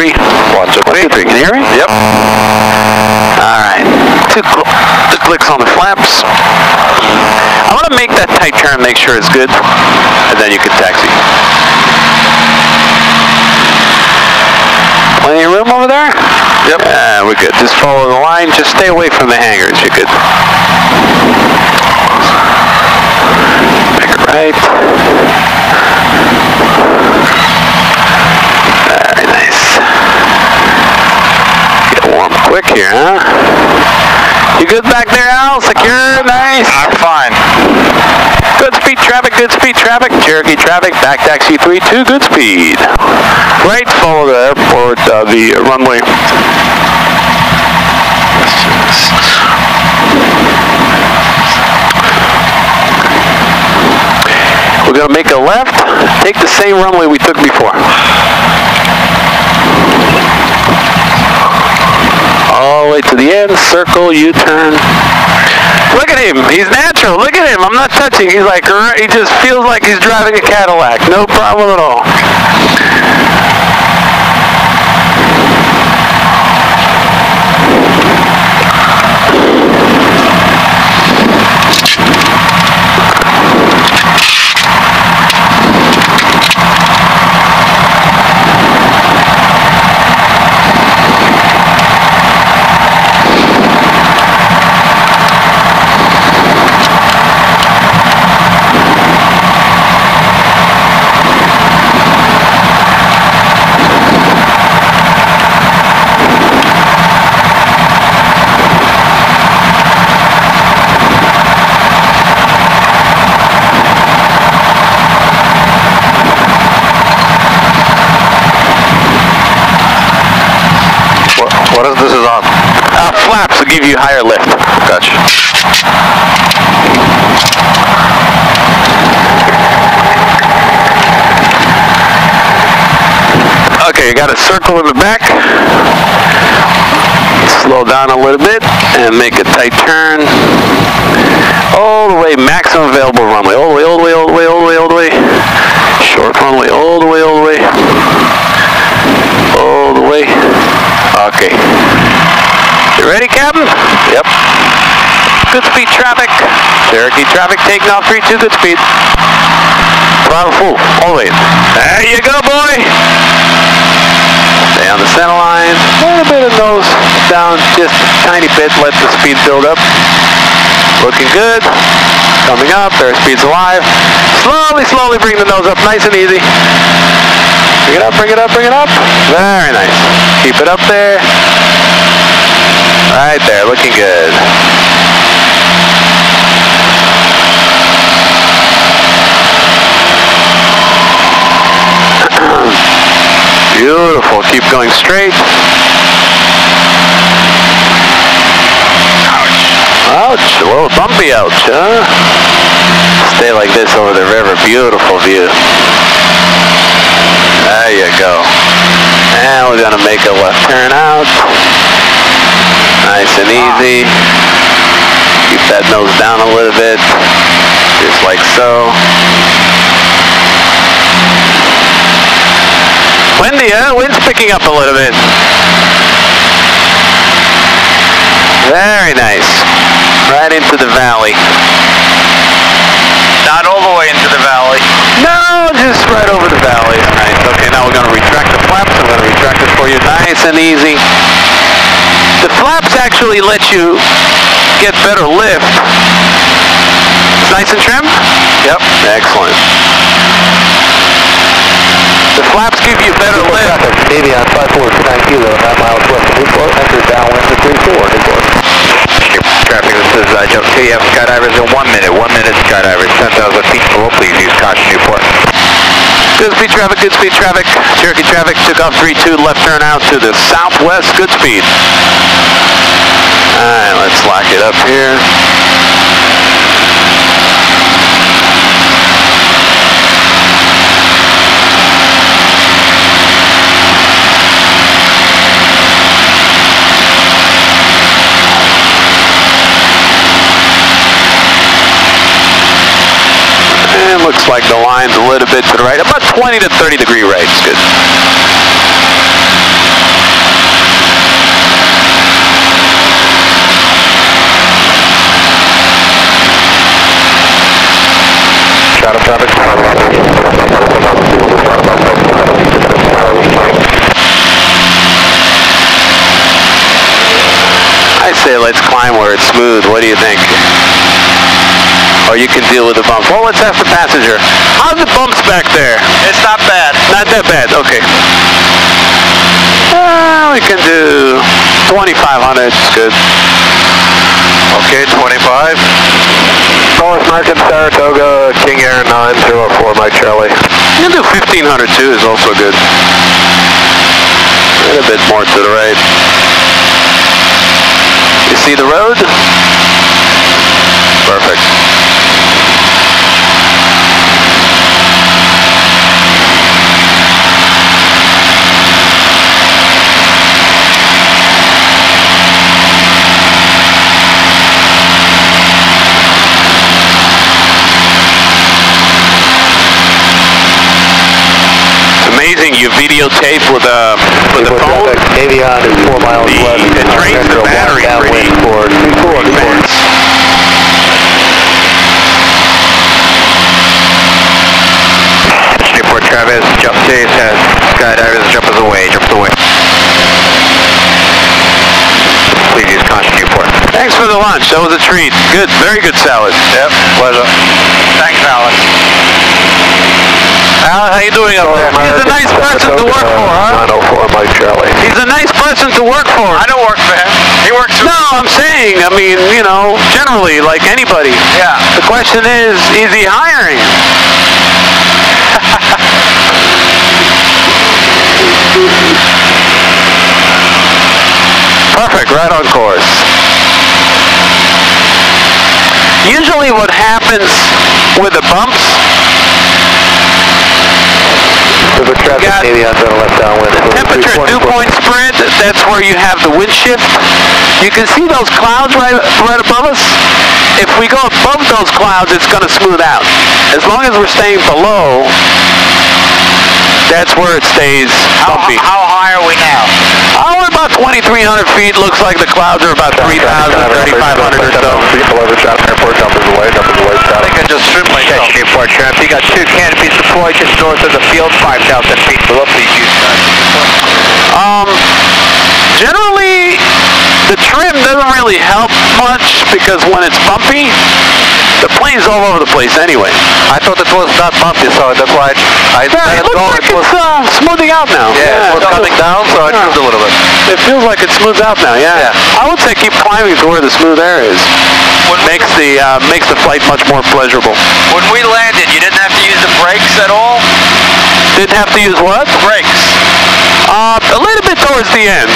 3. 1, 2, 3. 1, 2, 3. Can you hear me? Yep. Alright. 2 clicks on the flaps. I want to make that tight turn, make sure it's good, and then you can taxi. Plenty of room over there? Yep. Yeah, we're good. Just follow the line. Just stay away from the hangars. You're good. Make it right. Very nice. Get warm quick here, huh? You good back there, Al? Secure? Nice. I'm fine. Goodspeed traffic, Goodspeed traffic, Cherokee traffic, back taxi 32, Goodspeed. Right, follow the airport, the runway. We're going to make a left, take the same runway we took before. All the way to the end, circle, U-turn. Look at him, he's natural, look at him, I'm not touching, he's like, he just feels like he's driving a Cadillac, no problem at all. What is this is on? Flaps will give you higher lift. Gotcha. Okay, you got a circle in the back. Slow down a little bit and make a tight turn. All the way, maximum available runway. All the way, all the way, all the way, all the way, all the way. Short runway, all the way, all the way. All the way. Okay. You ready, Captain? Yep. Goodspeed traffic. Cherokee traffic taking off 32, Goodspeed. Throttle full, all the way. There you go, boy. Stay on the center line. A little bit of nose down, just a tiny bit. Let the speed build up. Looking good. Coming up, airspeed's alive. Slowly, slowly bring the nose up, nice and easy. Bring it up, bring it up, bring it up. Very nice. Keep it up there. Right there, looking good. Beautiful, keep going straight. Ouch, a little bumpy ouch, huh? Stay like this over the river, beautiful view. There you go. And we're gonna make a left turn out. Nice and easy. Keep that nose down a little bit, just like so. Windy, huh? Wind's picking up a little bit. Very nice. Right into the valley. Not all the way into the valley. No, just right over the valley. Nice. Okay, now we're going to retract the flaps. I'm going to retract it for you nice and easy. The flaps actually let you get better lift. It's nice and trim? Yep. Excellent. The flaps give you better lift. Navy on 5429 kilo, 9 miles west of Newport. Enter downwind to 34, Newport. Traffic, this is TF skydivers in 1 minute. 1 minute skydivers, 10,000 feet below. Please use caution, Newport. Goodspeed traffic, Goodspeed traffic. Cherokee traffic took off 32, left turn out to the southwest, Goodspeed. Alright, let's lock it up here. And looks like the line's a little bit to the right, about 20 to 30 degree right, it's good. smooth. What do you think? Or you can deal with the bumps. Well, let's ask the passenger. How's the bumps back there? It's not bad. Not that bad. Okay. We can do 2,500. It's good. Okay, 25. North American Saratoga, King Air 904, Mike Charlie. You can do 1,500 too. Is also good. And a bit more to the right. You see the road? Perfect. Amazing, you videotape with the phone. Avion is 4 miles west. It drains the battery pretty fast. Newport Travis, jump chase, has skydivers, jumps away. Please use caution, Newport. Thanks for the lunch. That was a treat. Good, very good salad. Yep, pleasure. Thanks, Alan. Al, how you doing up there? He's a nice person to work for, huh? 904, Mike Charlie. He's a nice person to work for. I don't work for him. He works for me. No, I'm saying, I mean, you know, generally, like anybody. Yeah. The question is he hiring? Perfect, right on course. Usually what happens with the bumps, So the traffic Avion's on the left downwind. temperature dew point spread, that's where you have the wind shift. You can see those clouds right above us. If we go above those clouds, it's going to smooth out. As long as we're staying below, that's where it stays bumpy. How high are we now? Oh, we're about 2,300 feet. Looks like the clouds are about 3,000, 3,500 or so. Below the traffic airport, numbers away, I think I just trimmed myself. Newport Travis, you got 2 canopies deployed just north of the field, 5,000 feet below. Please use Generally, the trim doesn't really help much because when it's bumpy, the plane's all over the place anyway. I thought it was not bumpy, so that's why I It looks like it's smoothing out now. it was coming down, so I trimmed a little bit. It feels like it smooths out now, yeah. I would say keep climbing to where the smooth air is. Makes the flight much more pleasurable. When we landed, you didn't have to use the brakes at all? Didn't have to use what? Brakes. A little bit towards the end.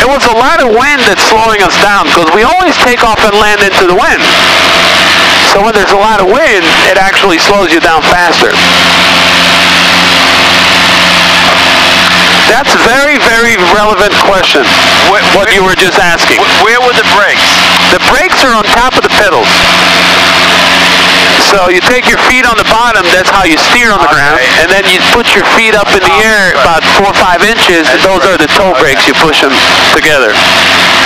It was a lot of wind that's slowing us down because we always take off and land into the wind. So when there's a lot of wind, it actually slows you down faster. That's a very, very relevant question, what you were just asking. Where were the brakes? The brakes are on top of the pedals. So you take your feet on the bottom, that's how you steer on the ground, and then you put your feet up in the air about 4 or 5 inches, and those are the toe brakes. You push them together.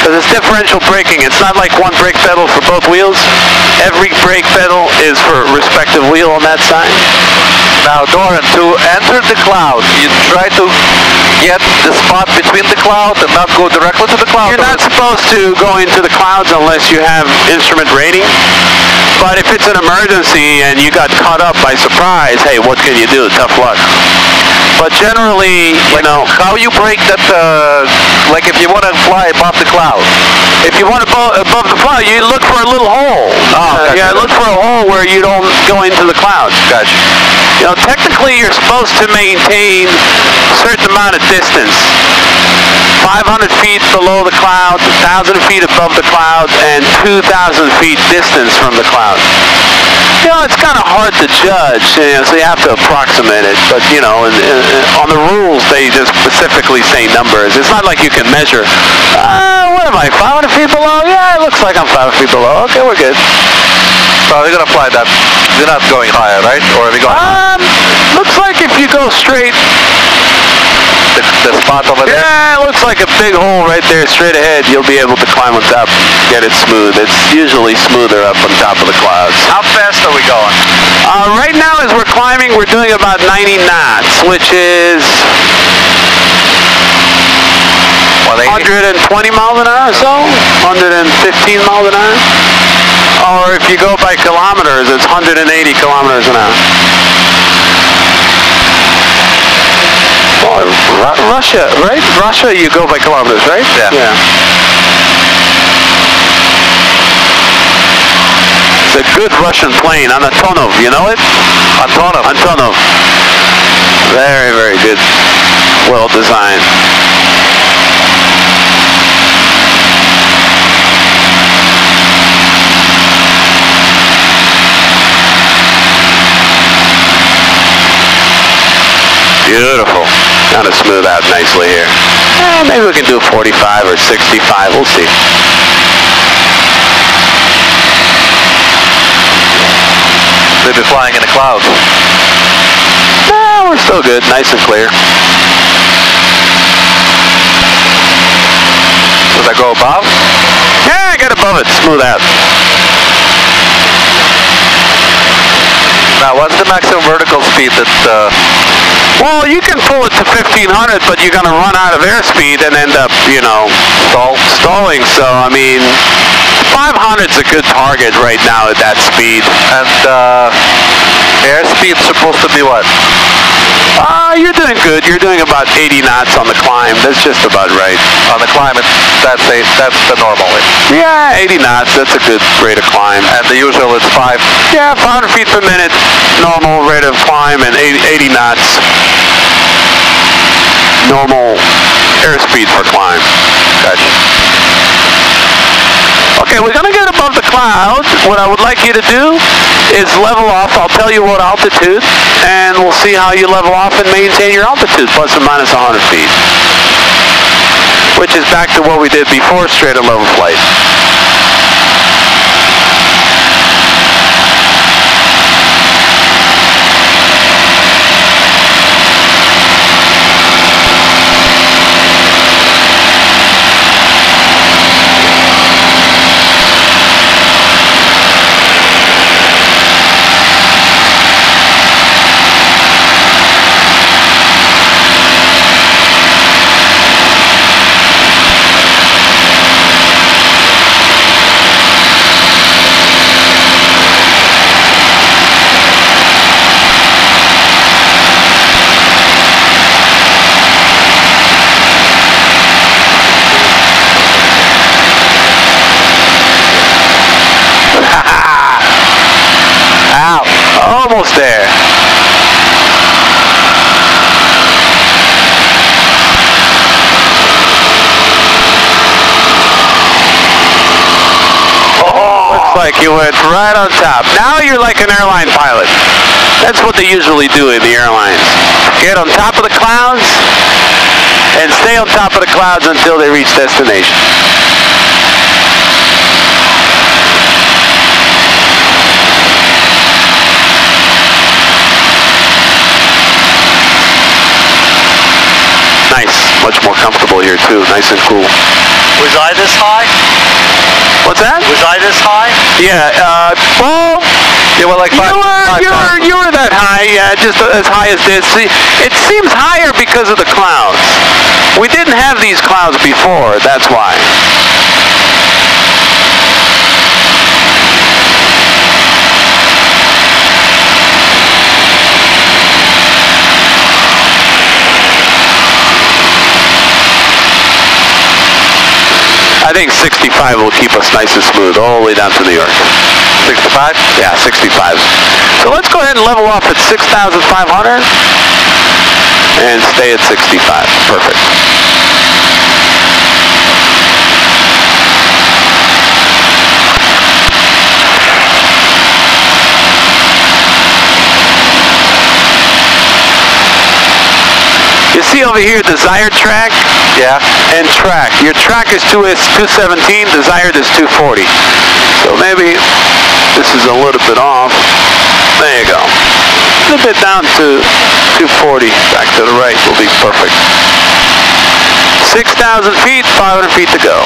Because it's differential braking. It's not like one brake pedal for both wheels. Every brake pedal is for a respective wheel on that side. Now, Doran, to enter the cloud, you try to get the spot between the clouds and not go directly to the cloud. You're not supposed to go into the clouds unless you have instrument rating. But if it's an emergency and you got caught up by surprise, hey, what can you do? Tough luck. But generally, you know, how you brake that, like if you want to fly above the cloud. If you want to above the cloud, you look for a little hole. Yeah, look for a hole where you don't go into the clouds. Gotcha. You know, technically you're supposed to maintain a certain amount of distance. 500 feet below the clouds, 1,000 feet above the clouds, and 2,000 feet distance from the clouds. You know, it's kind of hard to judge, you know, so you have to approximate it. But, you know, on the rules, they just specifically say numbers. It's not like you can measure, what am I, 500 feet below? Yeah, it looks like I'm 500 feet below. Okay, we're good. So we're going to fly that. You're not going higher, right? Or are we going higher? Looks like if you go straight, the spot over there? yeah, it looks like a big hole right there straight ahead. You'll be able to climb on top, get it smooth. It's usually smoother up on top of the clouds. How fast are we going? Right now as we're climbing, we're doing about 90 knots, which is 120 miles an hour or so, 115 miles an hour. Or if you go by kilometers, it's 180 kilometers an hour. Oh, Russia, right? Russia, you go by kilometers, right? Yeah. It's a good Russian plane, Antonov, you know it? Antonov. Very, very good. Well designed. Beautiful. Kind of smooth out nicely here. Maybe we can do 45 or 65. We'll see. They'll be flying in the clouds. No, we're still good. Nice and clear. Does that go above? Yeah, I got above it. Smooth out. Now, what's the maximum vertical speed that... Well, you can pull it to 1500, but you're going to run out of airspeed and end up, you know, stalling. So, I mean, 500's a good target right now at that speed. And airspeed's supposed to be what? You're doing good. You're doing about 80 knots on the climb. That's just about right. On the climb, that's the normal. Yeah, 80 knots. That's a good rate of climb. And the usual is 5? Yeah, 500 feet per minute, normal rate of climb, and 80 knots. Normal airspeed for climb. Gotcha. Okay, we're going to get above the clouds. What I would like you to do is level off. I'll tell you what altitude, and we'll see how you level off and maintain your altitude, plus or minus 100 feet. Which is back to what we did before straight and level flight. Almost there. Oh, looks like you went right on top. Now you're like an airline pilot. That's what they usually do in the airlines. Get on top of the clouds and stay on top of the clouds until they reach destination. Nice. Much more comfortable here too. Nice and cool. Was I this high? What's that? Was I this high? Yeah. Well, you were like you were that high. Yeah, just as high as this. See, it seems higher because of the clouds. We didn't have these clouds before. That's why. I think 65 will keep us nice and smooth all the way down to New York. 65? Yeah, 65. So let's go ahead and level off at 6,500 and stay at 65. Perfect. You see over here, desired track? Yeah. And track. Your track is 217, desired is 240. So maybe this is a little bit off. There you go. A little bit down to 240. Back to the right will be perfect. 6,000 feet, 500 feet to go.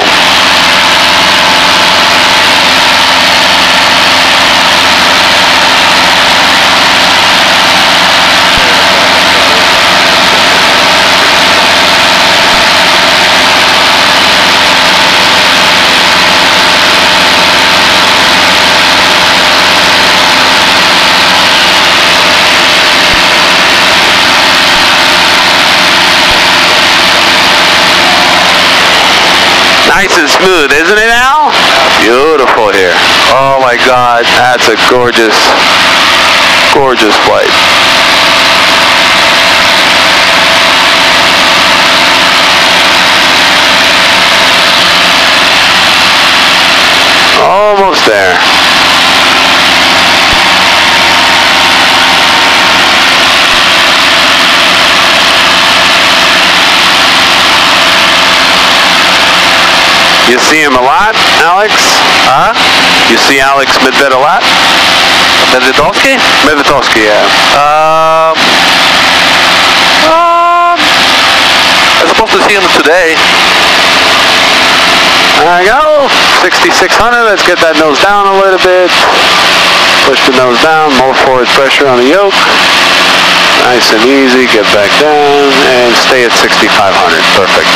smooth, isn't it, Al? Beautiful here. Oh my God, that's a gorgeous, gorgeous flight. Almost there. You see him a lot, Alex? Huh? You see Alex Medved a lot? Medvedovsky? Medvedovsky, yeah. I'm supposed to see him today. There we go, 6,600. Let's get that nose down a little bit. Push the nose down, more forward pressure on the yoke. Nice and easy, get back down, and stay at 6,500. Perfect.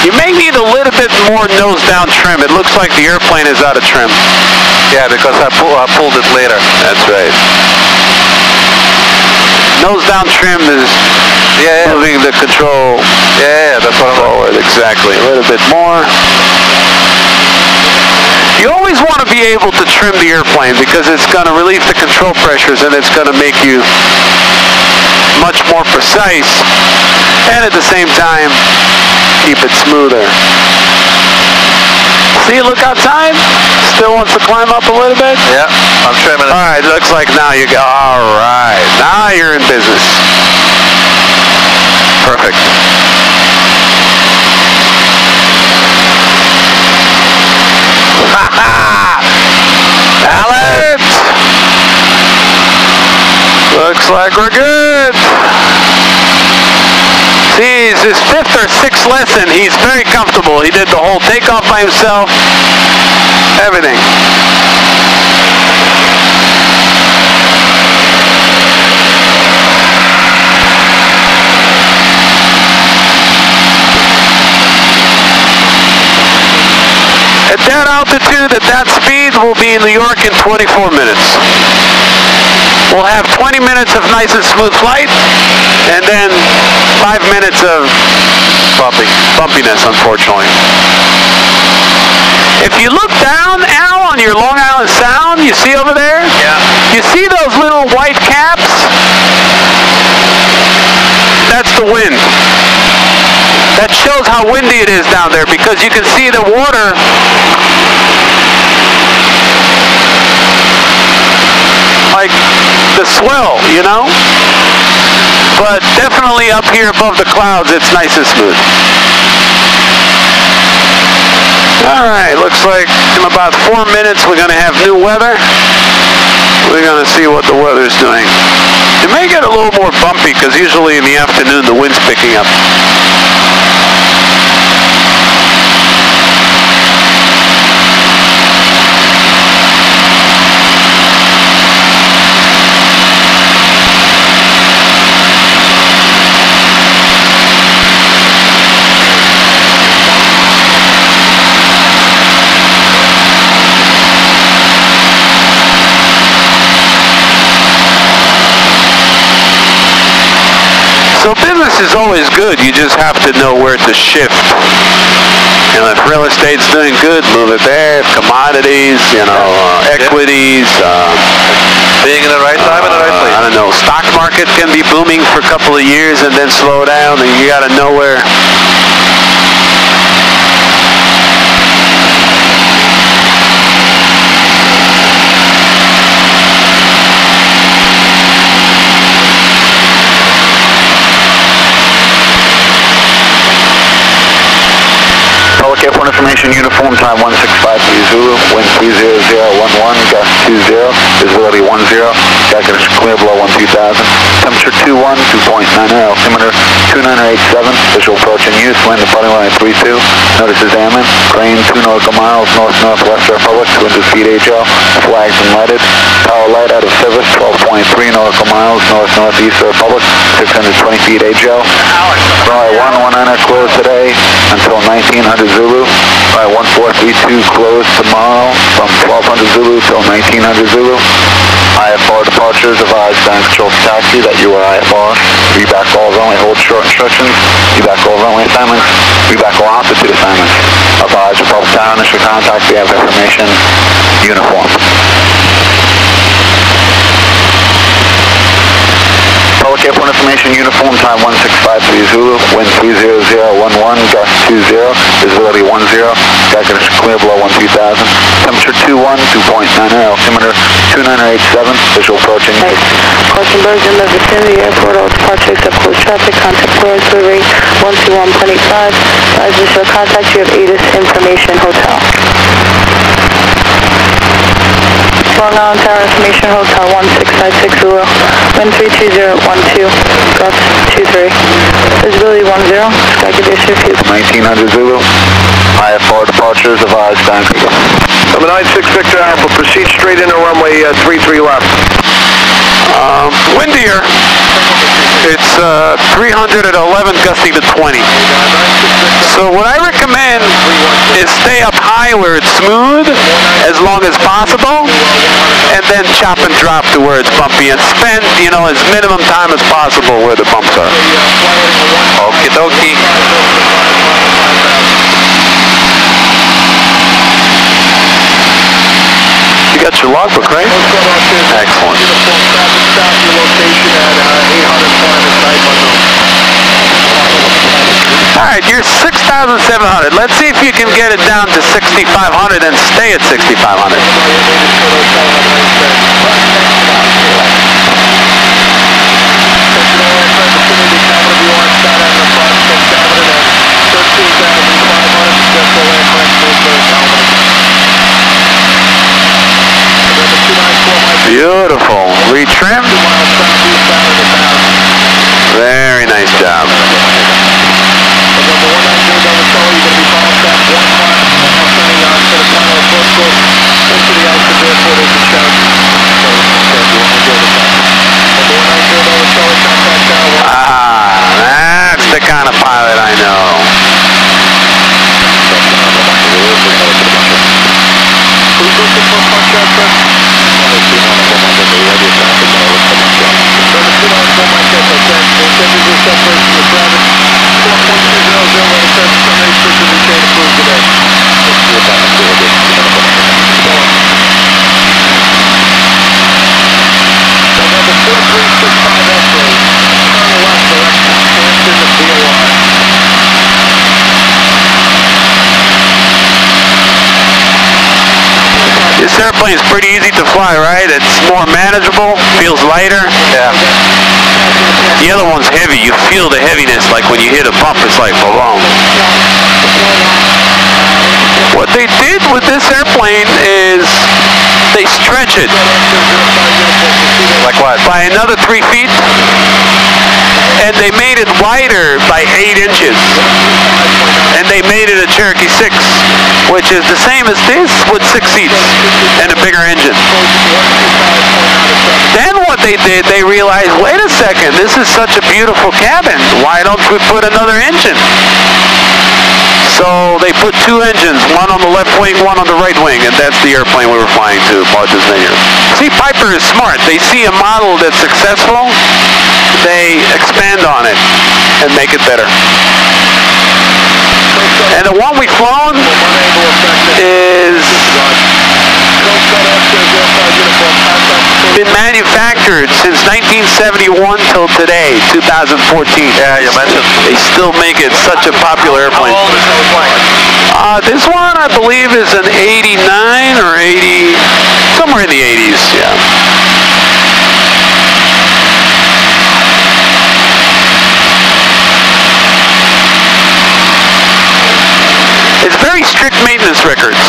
You may need a little bit more nose down trim. It looks like the airplane is out of trim. Yeah, because I pulled it later. That's right. Nose down trim is moving the control That's what I'm forward. Exactly. A little bit more. You always want to be able to trim the airplane because it's going to relieve the control pressures and it's going to make you much more precise and at the same time keep it smoother. See, look outside. Still wants to climb up a little bit? Yeah, I'm trimming it. All right, looks like now you go. All right, now you're in business. Perfect. Alex! Looks like we're good. See, it's his 5th or 6th lesson. He's very comfortable. He did the whole takeoff by himself. Everything. At that altitude, at that speed, we'll be in New York in 24 minutes. We'll have 20 minutes of nice and smooth flight, and then 5 minutes of bumpiness, unfortunately. If you look down, Al, on your Long Island Sound, you see over there? Yeah. You see those little white caps? That's the wind. That shows how windy it is down there because you can see the water like the swell, you know? But definitely up here above the clouds, it's nice and smooth. All right, looks like in about 4 minutes we're going to have new weather. We're going to see what the weather's doing. It may get a little more bumpy because usually in the afternoon the wind's picking up. So business is always good. You just have to know where to shift. You know, if real estate's doing good, move it there. If commodities, you know, equities. Being in the right time and the right place. I don't know. Stock market can be booming for a couple of years and then slow down, and you got to know where. Airport information, uniform time 165 Zulu, wind 30011, gust 20, visibility 10, jacket is clear below 12,000, temperature 21, 2.90, altimeter 2987, visual approach in use, wind departing line 32, notices airman, crane 2 nautical miles, north-northwest Republic, 200 feet AJL, flags unlighted, power light out of service, 12.3 nautical miles, north-northeast Republic, 620 feet AJL, runway 119er closed today until 1900 Zulu. Runway 1432 closed tomorrow from 1200 Zulu till 1900 Zulu. IFR departures, advise ground control to taxi that you are IFR. Reback all runway, hold short instructions. Reback all runway assignments. Reback all altitude assignments. Advise Republic Tower, initial contact, we have information, uniform. Public airport information, uniform, time 1653 Zulu, wind 30011, gust 20, visibility 10, sky condition clear below 12,000, temperature 21, 2.90, altimeter 2987, visual approaching. Caution birds in the vicinity airport, all departure except close traffic, contact clearance, delivery 121.85, advise initial contact, you have ATIS Information Hotel. Long Island Tower Information Hotel 1656 Zulu, wind 32012, gust 23, visibility 10, sky condition 1900 Zulu, IFR departures, advise ground control. Number 96 Victor Alpha, proceed straight into runway 33 left. Windier. It's 300 at 11, gusting to 20. So what I recommend is stay up high where it's smooth as long as possible, and then chop and drop to where it's bumpy, and spend, you know, as minimum time as possible where the bumps are. Okie dokie. You got your logbook, right? Excellent. Alright, you're 6,700. Let's see if you can get it down to 6,500 and stay at 6,500. Beautiful. Retrim. Very nice job. That's the kind of pilot I know. This airplane is pretty easy to fly, right? It's more manageable, feels lighter. Yeah. The other one's heavy. You feel the heaviness, like when you hit a bump, it's like, boom. What they did with this airplane is they stretch it. Like what? By another 3 feet. And they made it wider by 8 inches. And they made it a Cherokee 6, which is the same as this with 6 seats and a bigger engine. Then what they did, they realized, wait a second, this is such a beautiful cabin. Why don't we put another engine? So they put 2 engines, one on the left wing, one on the right wing, and that's the airplane we were flying to, Martha's Vineyard. See, Piper is smart. They see a model that's successful, they expand on it and make it better. And the one we've flown is been manufactured since 1971 till today, 2014. Yeah, you mentioned. They still make it such a popular airplane. How old is this plane? This one, I believe, is an 89 or 80, somewhere in the 80s, yeah. It's very strict maintenance records.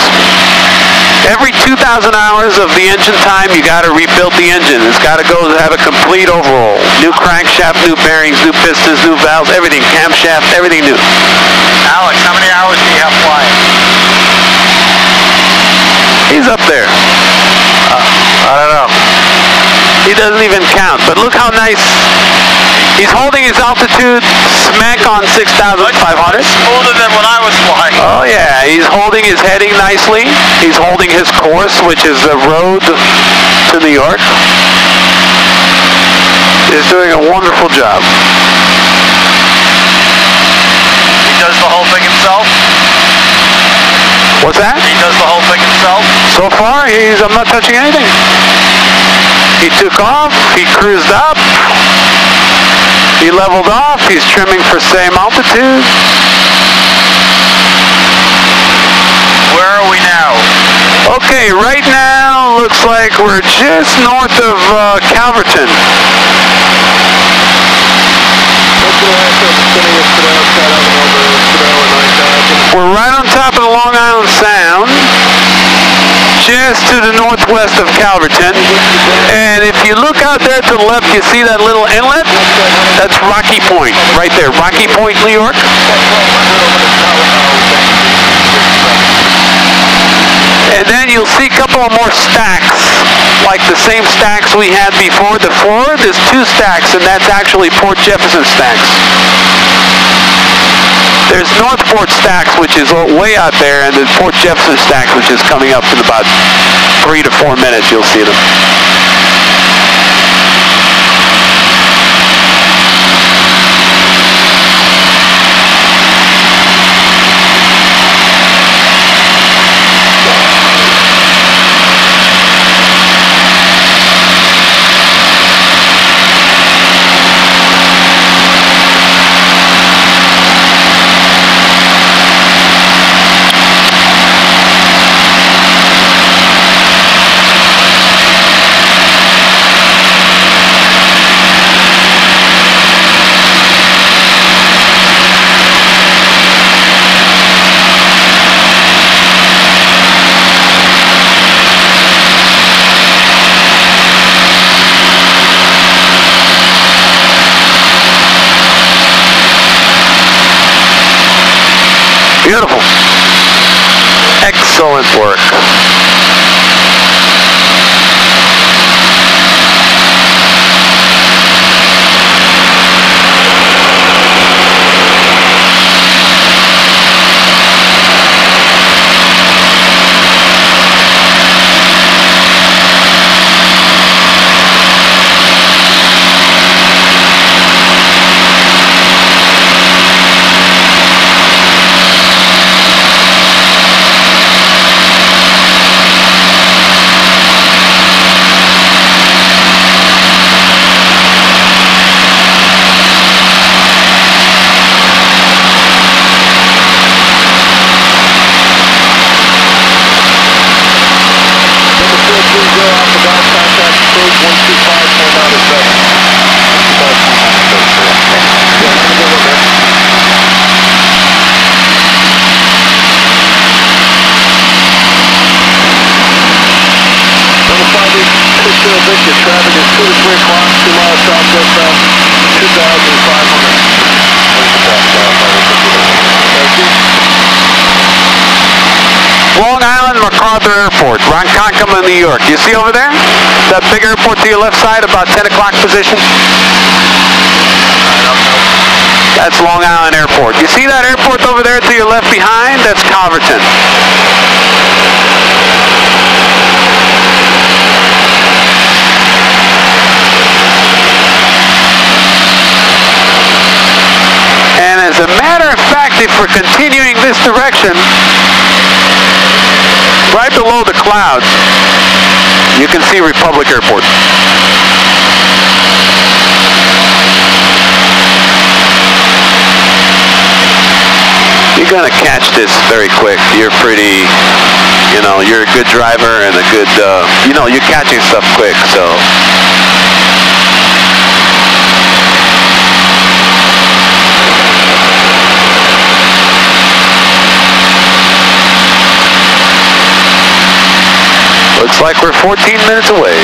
Every 2,000 hours of the engine time, you got to rebuild the engine. It's got to go have a complete overhaul. New crankshaft, new bearings, new pistons, new valves, everything. Camshaft, everything new. Alex, how many hours do you have flying? He's up there. I don't know. He doesn't even count. But look how nice. He's holding his altitude smack on 6,500. Older than when I was flying. Oh yeah, he's holding his heading nicely. He's holding his course, which is the road to New York. is doing a wonderful job. He does the whole thing himself? What's that? He does the whole thing himself? So far, I'm not touching anything. He took off, he cruised up, he leveled off, he's trimming for same altitude. Where are we now? Okay, right now looks like we're just north of Calverton. We're right on top of the Long Island Sound, just to the northwest of Calverton. And if you look out there to the left, you see that little inlet? That's Rocky Point, right there. Rocky Point, New York. And then you'll see a couple of more stacks, like the same stacks we had before. The floor, there's 2 stacks, and that's actually Port Jefferson stacks. There's Northport stacks, which is way out there, and there's Port Jefferson stacks, which is coming up in about 3 to 4 minutes. You'll see them. Beautiful. Excellent work. Traffic is 2 to 3 o'clock, 2 miles southwestbound, 2,500. Long Island MacArthur Airport, Ronkonkoma, New York. You see over there? That big airport to your left side, about 10 o'clock position? That's Long Island Airport. You see that airport over there to your left behind? That's Calverton. And as a matter of fact, if we're continuing this direction, right below the clouds, you can see Republic Airport. You're going to catch this very quick. You're pretty, you're a good driver and a good, you're catching stuff quick, so. Looks like we're 14 minutes away.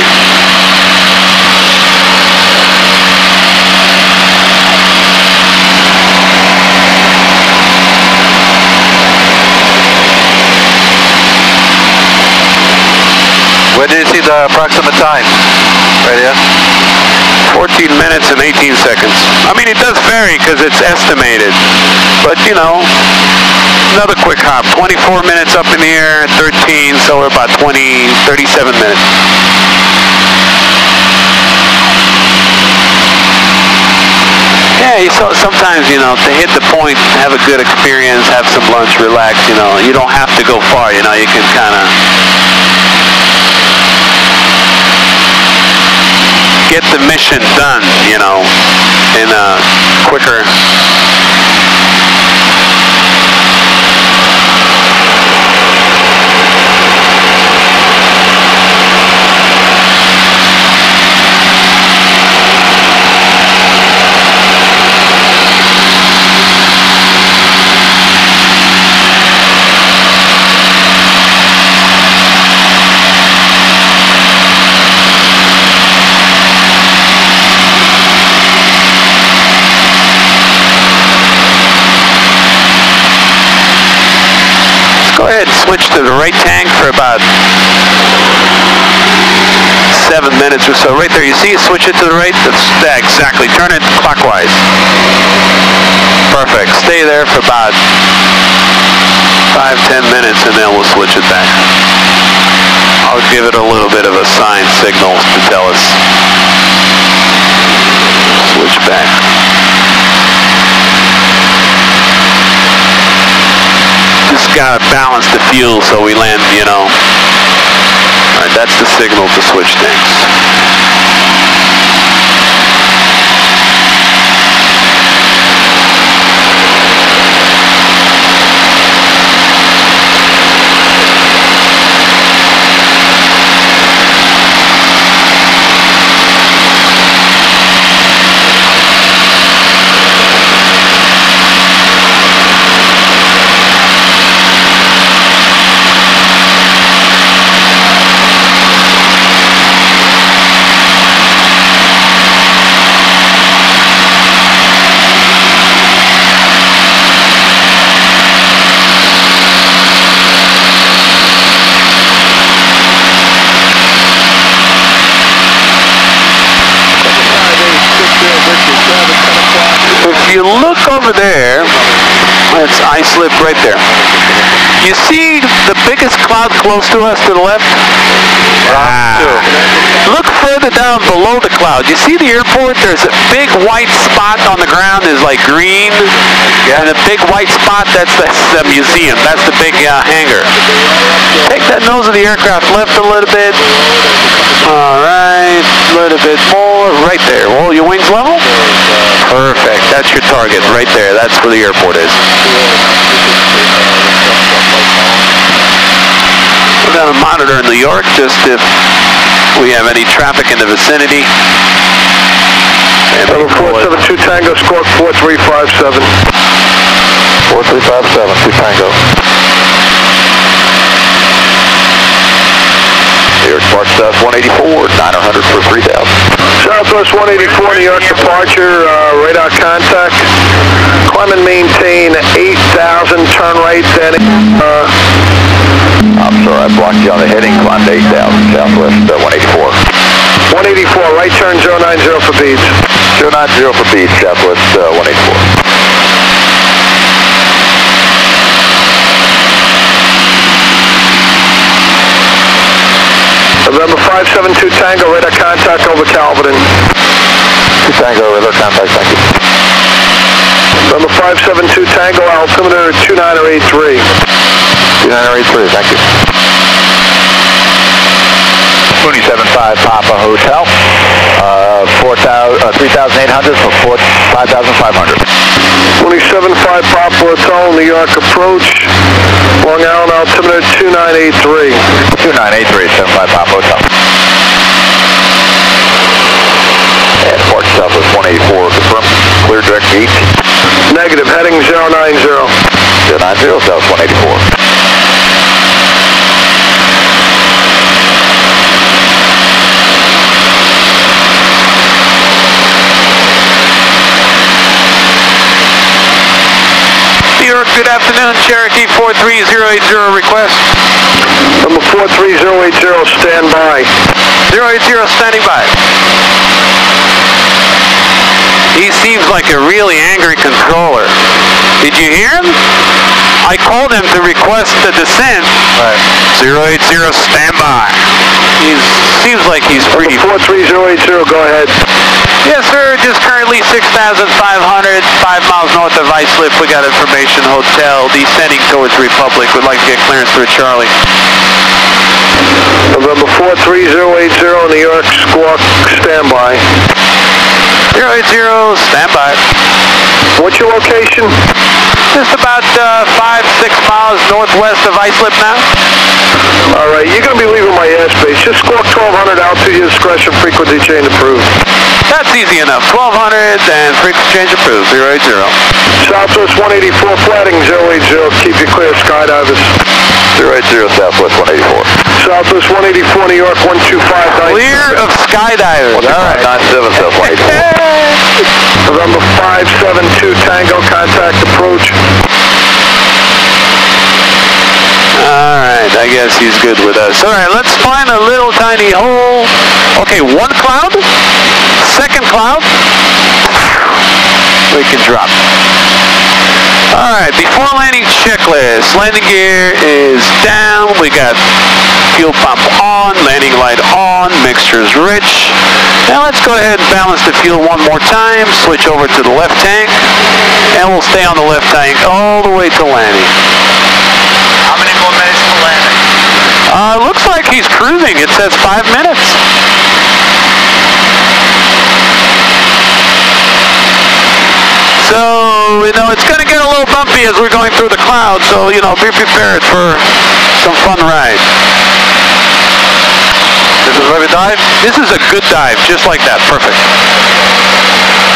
Where do you see the approximate time? Right here? 14 minutes and 18 seconds. I mean, it does vary because it's estimated. But, another quick hop. 24 minutes up in the air, 13, so we're about 37 minutes. Yeah, sometimes, you know, to hit the point, have a good experience, have some lunch, relax, you know. You don't have to go far, you know. You can kind of get the mission done, you know, in a quicker. Go ahead and switch to the right tank for about 7 minutes or so. Right there, you see, switch it to the right. That's exactly. Turn it clockwise. Perfect. Stay there for about 5-10 minutes, and then we'll switch it back. I'll give it a little bit of a sign signal to tell us. Switch back. Just gotta balance the fuel so we land, you know. Alright, that's the signal to switch tanks. If you look over there, it's ice slip right there. You see the biggest cloud close to us to the left? Look further down below the cloud. You see the airport? There's a big white spot on the ground is like green. And a big white spot, that's the museum. That's the big hangar. Take that nose of the aircraft left a little bit. Alright, a little bit more. Right there. Well, your wings level? Perfect. That's your target right there. That's where the airport is. We're going to monitor New York just if we have any traffic in the vicinity. Number 472 Tango, score 4357. 4357, 2 Tango. New York Spark South 184, 900 for 3000. Southwest 184, New York departure, radar contact. Climb and maintain 8,000, turn right, then. I'm sorry, I blocked you on the heading, climbed 8,000, Southwest 184. 184, right turn 090 for beads. 090 for beads, Southwest 184. November 572 Tango, radar contact over Calverton. 2 Tango, radar contact, thank you. November 572 Tango, altimeter 2983. 2983, thank you. 275 Papa Hotel, 3,800 for 5,500. 275 Papa Hotel, New York approach, Long Island altimeter 2983. 2983, 75 Papa Hotel. And March Southwest 184, confirm, clear direct beach. Negative, heading 090. 090, South 184. Good afternoon, Cherokee 43080 request. Number 43080, stand by. 080 standing by. He seems like a really angry controller. Did you hear him? I called him to request the descent. Right. 080, standby. Seems like he's free. 43080, go ahead. Yes, sir. Just currently 6,500, 5 miles north of Islip. We got information hotel descending towards Republic. Would like to get clearance through Charlie. November 43080, New York, Squawk, standby. 080, standby. What's your location? Just about 5-6 miles northwest of Islip now. All right, you're going to be leaving my airspace. Just squawk 1200 out to your discretion, frequency change approved. That's easy enough. 1200 and frequency change approved. 080. Southwest 184, flatting 080. Keep you clear, skydivers. 080, Southwest 184. Southwest 184, New York, 125. Clear of skydivers. All right. 97, South 184. November 572, Tango, contact approach. Alright, I guess he's good with us. Alright, let's find a little tiny hole. Okay, one cloud. Second cloud. We can drop. Alright, before landing checklist. Landing gear is down. We got fuel pump on, landing light on, mixture's rich. Now let's go ahead and balance the fuel one more time. Switch over to the left tank. And we'll stay on the left tank all the way to landing. How many more minutes for landing? Looks like he's cruising. It says 5 minutes. So, it's going to get a little bumpy as we're going through the clouds. So, be prepared for some fun ride. This is where we dive? This is a good dive, just like that. Perfect.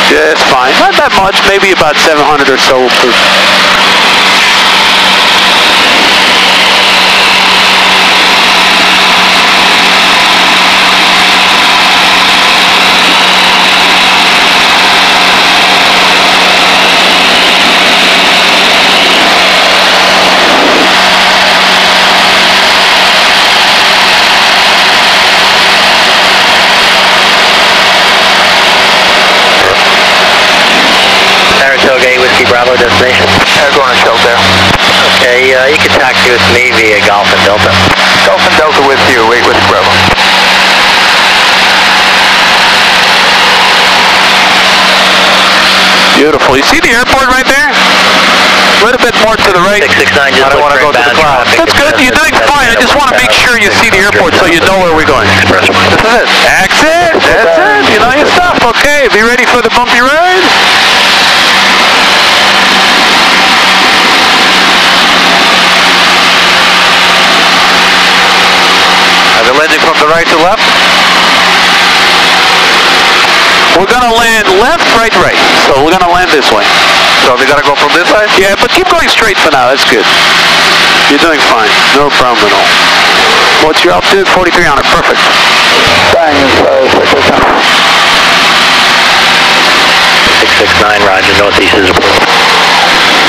Yeah, it's fine. Not that much. Maybe about 700 or so. Bravo destination. Going to shelter. Okay, you can taxi with me via Golf and Delta. Golf and Delta with you, wait with Bravo. Beautiful. You see the airport right there? A little bit more to the right. 669, just I don't want to go to the cloud. That's good. You're doing fine. I just want to make sure you see the airport so you know where we're going. Express. That's it. That's it. You know your stuff. Okay. Be ready for the bumpy ride. Are we landing from the right to left? We're going to land left, right, right. So we're going to land this way. So we got to go from this side? Yeah, but keep going straight for now. That's good. You're doing fine. No problem at all. What's your altitude? 4,300. Perfect. Bang, 669, Roger. Northeast is approved.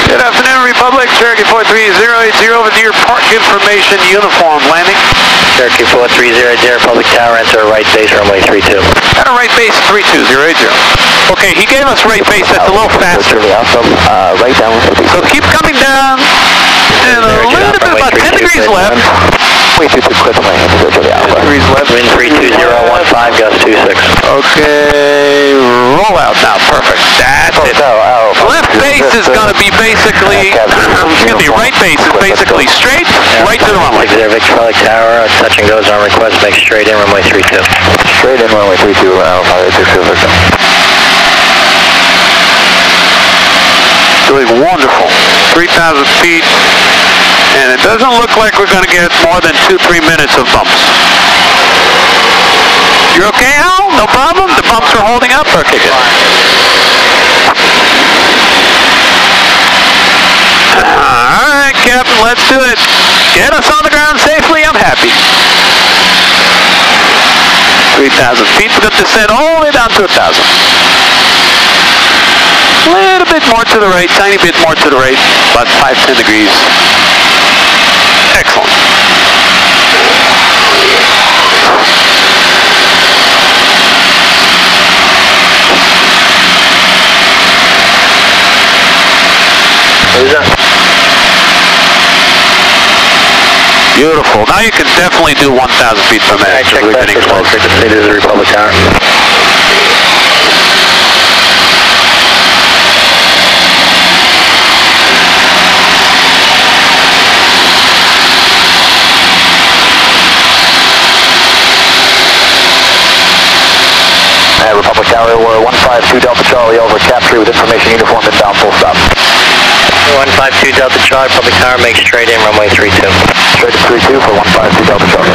Good afternoon, Republic. Cherokee 43080 over to your park information uniform landing. Cherokee 43080, Republic Tower, enter right base, runway 32. At a right base 32080. Okay, he gave us right base. That's a little faster. Right down. So keep coming down. And a little bit, about 10 degrees left. Wait, you could quit landing. 10 degrees left. Wind 32015, gust 26. Okay, roll out now. Perfect. That's it. Left base is going to be basically, excuse me, right base is basically straight, right to the runway. 60 Victor Tower, touch and goes on request, make straight in, runway 32. Straight in, runway 32, Alpha 60 Victor. Doing wonderful. 3,000 feet. And it doesn't look like we're going to get more than 2-3 minutes of bumps. You're okay, Al? No problem? The bumps are holding up? Okay, good. Alright, Captain, let's do it. Get us on the ground safely. I'm happy. 3,000 feet. We're going to descend all the way down to 1,000. A little bit more to the right, tiny bit more to the right, about 5-10 degrees. Excellent. Who's that? Beautiful. Now you can definitely do 1,000 feet per minute. Alright, check We're that. getting closer. This is the Republic Tower. Republic Tower, we're 152 Delta Charlie over Cap 3 with information uniform inbound full stop. 152 Delta Charlie, Republic Tower, make straight in runway 32. Straight to 32 for 152 Delta Charlie.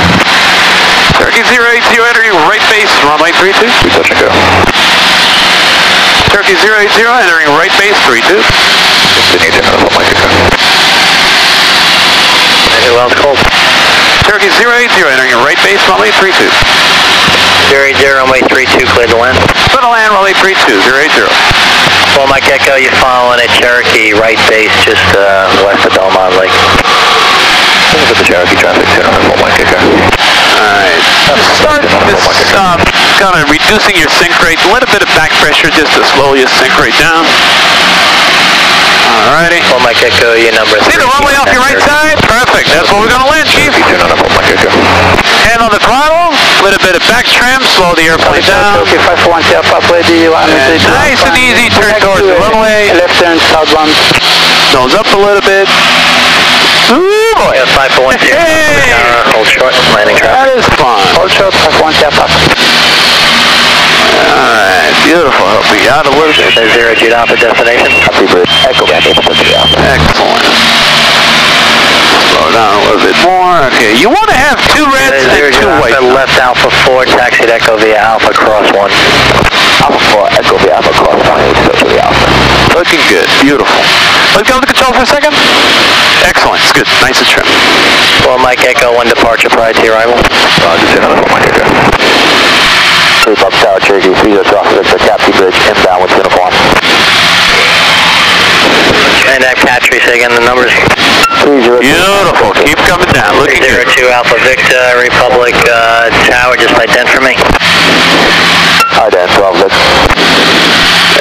Turkey 080 entering right base, runway 32. We touch and go. Turkey 080 entering right base, 32. Continue to know my echo. And who else called? Turkey 080 entering right base, runway 32. 080, runway 32, clear to land. Clear to land, runway 32, 080. Well, Mike Echo, you're following at Cherokee, right base, just west of Belmont Lake. Look at the Cherokee traffic center on Mike Echo. Alright, start this kind of reducing your sink rate, a little bit of back pressure just to slow your sink rate down. Alrighty. Well, Mike Echo, your number 3. See the runway off your right side? Perfect, that's where we're going to land, Chief. Hand on the throttle, a little bit of back trim, slow the airplane down. Okay, 541, stay up, ready, Nice and easy, turn towards the runway. Left turn, southbound. Nose up a little bit. Ooh, boy. Yeah, 541, Hey! hold short, landing traffic. That is fun. Hold short, 541, stay up. Alright, beautiful. Help me out a little bit. 0 Jude Alpha destination. Copy, bridge. Echo back into the Alpha. Excellent. Slow down a little bit more. Okay, you want to have 2 reds and 2 whites. Left Alpha 4, taxi to Echo via Alpha, cross 1. Alpha 4, Echo via Alpha, cross 1, to the Alpha. Looking good. Beautiful. Let's go to the control for a second. Excellent. It's good. Nice and trim. Well, Mike Echo, 1 departure prior to your arrival. Just in on Mike Echo. Republic Tower, Cherokee 30 traffic to Cap 2 bridge, inbound with uniform. And that catch, say again the numbers. Beautiful. Keep coming down. Looking good. 02 Alpha Victor, Republic Tower, just ident for me. Ident, 12 Vic.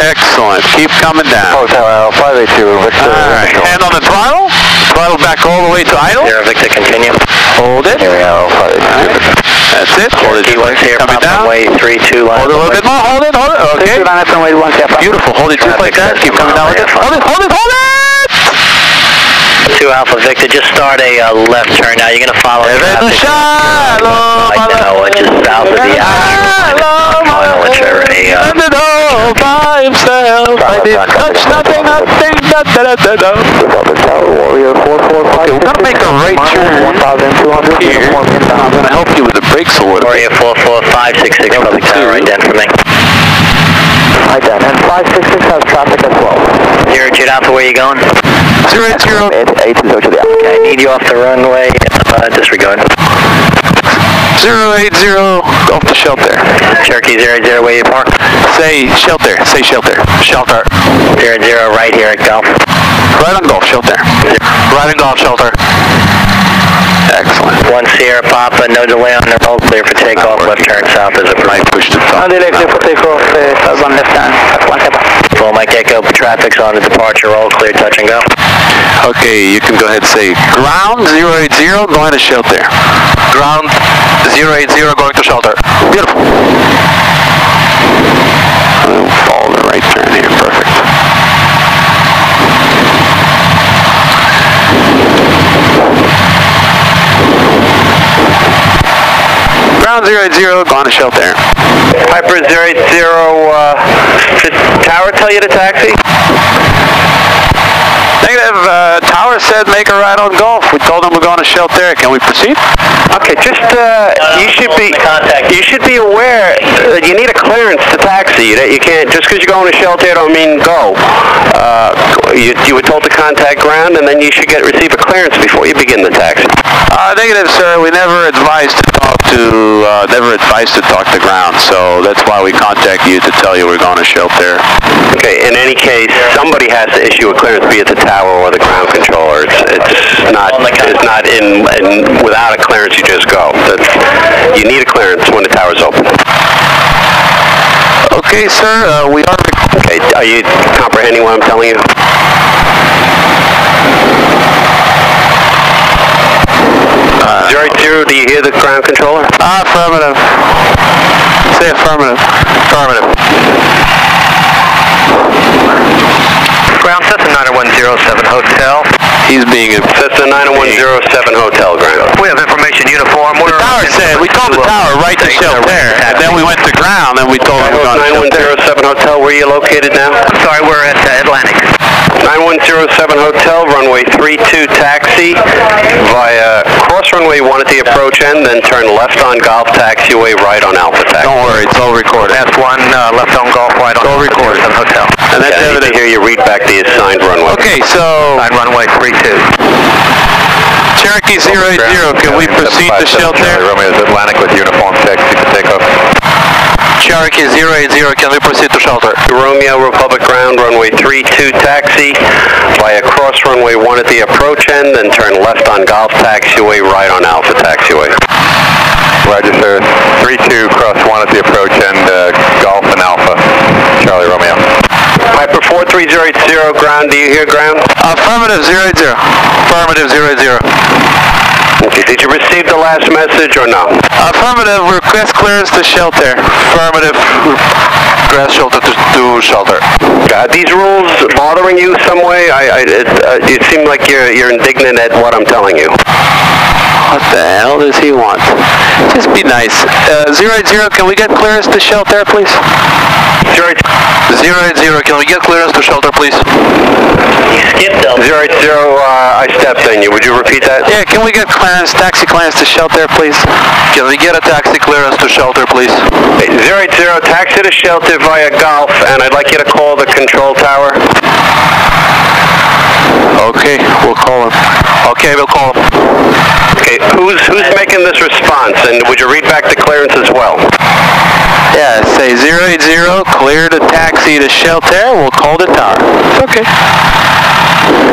Excellent. Keep coming down. Republic Tower, 582 Victor. Alright. Hand on the throttle. Throttle back all the way to idle. 0 Victor, continue. Hold it. Here we go, 582 Victor. That's it. Hold it. Coming down. Runway 32, line. Hold it a little bit more. Hold it. Hold it. Okay. Beautiful. Hold it just like that. Keep coming down with it. Hold it. Hold it. Hold it. 2 Alpha Victor, just start a left turn now. You're going to follow traffic. Shalom. Just south of the by himself. I didn't touch nothing. Warrior 445. We're gonna make a right turn 1,200 here. I'm gonna help you with the brakes a little bit. Warrior 44566, Public Tower, ident for me. Ident, and 566 has traffic as well. 0 Jude Alpha, where are you going? 080. It's 820 to the Alpha. Okay, I need you off the runway. Disregard. 080 off the shelter. Cherokee 00, where you park? Say shelter. Say shelter. Shelter. 00, right here at Golf. Right on golf shelter. Right on golf shelter. Excellent. 1 Sierra Papa, no delay on the roll, clear for takeoff, left turn south is approved. Might push the top. Delay, clear for takeoff, southbound left turn, 541, Full Mike Echo, traffic's on the departure roll, clear touch and go. Okay, you can go ahead and say ground 080 going to shelter. Ground 080 going to shelter. Beautiful. I'll follow the right turn here. Perfect. Ground 080 going to shelter. Piper 080, did Tower tell you to taxi? Negative. Tower said make a right on golf. We told them we're going to shelter. Can we proceed? Okay, just you should be aware that you need a clearance to taxi. That you can't just because you're going to shelter don't mean go. You were told to contact ground, and then you should receive a clearance before you begin the taxi. Negative, sir. We never advised to talk to ground. So that's why we contact you to tell you we're going to shelter. Okay. In any case, somebody has to issue a clearance, be it the tower or the ground controller. It's not in without a clearance you just go. You need a clearance when the tower's open. Okay, sir. We are. Okay. Are you comprehending what I'm telling you? 080, do you hear the ground controller? Affirmative. Say affirmative. Affirmative. Ground Cessna 9107 Hotel. He's being a... Cessna 9107 Hotel, ground. We have information uniform. The tower said, we told the tower right to Shelter, and then we went to ground, and we told him we were going to 9107 Hotel, where are you located now? I'm sorry, we're at Atlantic. 9107 Hotel, runway 32 taxi via cross runway 1 at the approach end, then turn left on Golf taxiway, right on Alpha taxi. Don't worry, it's all recorded. That's 1 left on Golf, right on all recorded. Hotel. And that's evident. Here you read back the assigned runway. Okay, so... Assigned runway 32. Cherokee 080, can we proceed to Shelter? Romeo is Atlantic with uniform taxi to take off. Cherokee 080, can we proceed to Shelter? Romeo Republic ground, runway 32 taxi via cross runway 1 at the approach end, then turn left on Golf taxiway, right on Alpha taxiway. Roger, sir. 32 cross 1 at the approach end, Golf and Alpha. Charlie Romeo. Piper 43080 ground, do you hear ground? Affirmative 080. Affirmative 080. Okay, did you receive the last message or no? Affirmative, request clearance to Shelter. Affirmative, request Shelter to Shelter. These rules bothering you some way? It seems like you're indignant at what I'm telling you. What the hell does he want? Just be nice. 080, can we get clearance to Shelter, please? 080, can we get clearance to Shelter, please? You skipped them. 080, I stepped on you. Would you repeat that? Yeah, can we get clearance, taxi clearance to Shelter, please? Can we get a taxi clearance to Shelter, please? 080, taxi to Shelter via Golf, and I'd like you to call the control tower. Okay, we'll call him. Okay, we'll call him. Okay, who's making this response, and would you read back the clearance as well? Yeah, say 080, clear the taxi to Shelter, we'll call the tower. It's okay.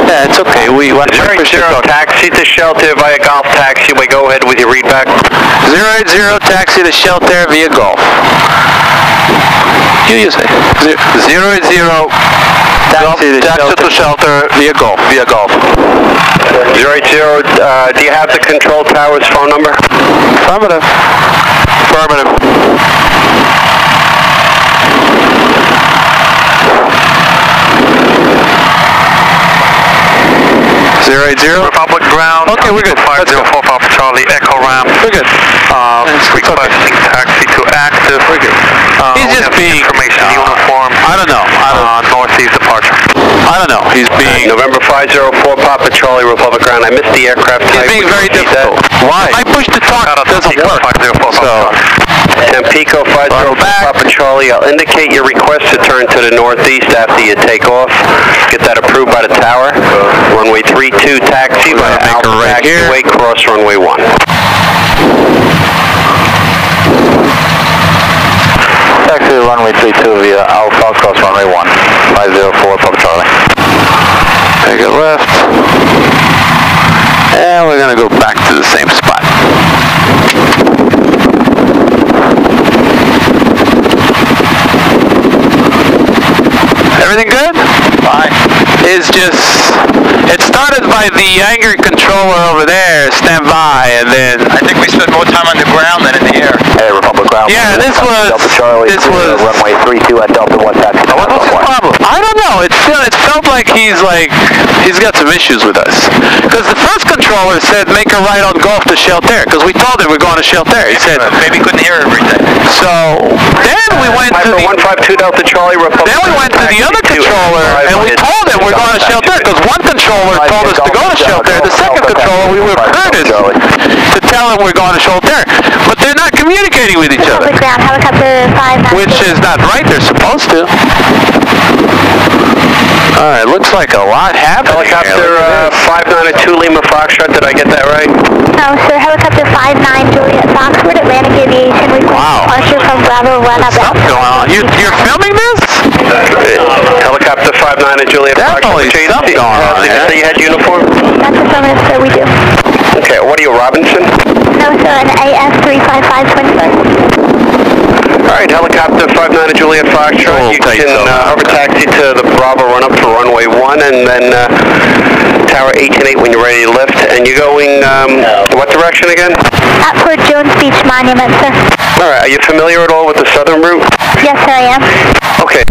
Yeah, it's okay. We 080, taxi to Shelter via Golf taxiway, go ahead with your read back. 080, taxi to Shelter via Golf. You say 080, taxi to Shelter via Golf. 080, do you have the control tower's phone number? Affirmative. Affirmative. Republic ground. Okay, we're good. 504 Papa Charlie, Echo Ramp. We're good. Requesting taxi to active. We're good. He's just being... Information uniform. I don't know. Northeast departure. I don't know. He's being... November 504 Papa Charlie, Republic ground. I missed the aircraft type. He's being very difficult. Why? I pushed the talk. It doesn't work. 504 So... Tampico 504 Papa Charlie, I'll indicate your request to turn to the northeast after you take off. Get that approved by the tower. Runway 32 taxi by Alpha taxiway, cross runway 1. Taxi runway 32 via Alpha, cross runway 1. 504 Papa Charlie. Take it left. And we're going to go back to the same spot. Everything good? Fine. It's just, it started by the angry controller over there, stand by, and then... I think we spent more time on the ground than in the air. Hey, Republic ground. Yeah, this was... Delta Charlie, runway 32 at Delta 1 taxi. What was his problem? I don't know. It felt like he's got some issues with us. Because the first controller said make a right on Golf to Shelter, because we told him we're going to Shelter. He said... Maybe couldn't hear everything. So, then we went to the... 152 Delta Charlie, Republic. Then we went to the other controller, and we told him we're going to Shelter, because one controller told us to go to Shelter. The second controller, we were courteous to tell him we're going to Shelter. But they're not communicating with each other. Ground, helicopter 5. Which is not right. They're supposed to. Alright, looks like a lot happening. Helicopter 592 Lima Foxtrot, did I get that right? No, sir. Helicopter 59 Juliet Foxford, Atlantic Aviation. Wow. Departure from Bravo 1 up. What's going on? You're filming this? Helicopter 59 at Juliet Definitely Foxtrot. something going on. Did you say you had uniform? That's affirmative, sir. We do. Okay, what are you, Robinson? No, sir. An AS355 Twin Star. Alright, helicopter 59 at Juliet Foxtrot. You can hover taxi to the Bravo run up to runway 1 and then Tower 810-8 when you're ready to lift. And you're going, what direction again? Up toward Jones Beach Monument, sir. All right, are you familiar at all with the southern route? Yes, sir, I am. Okay.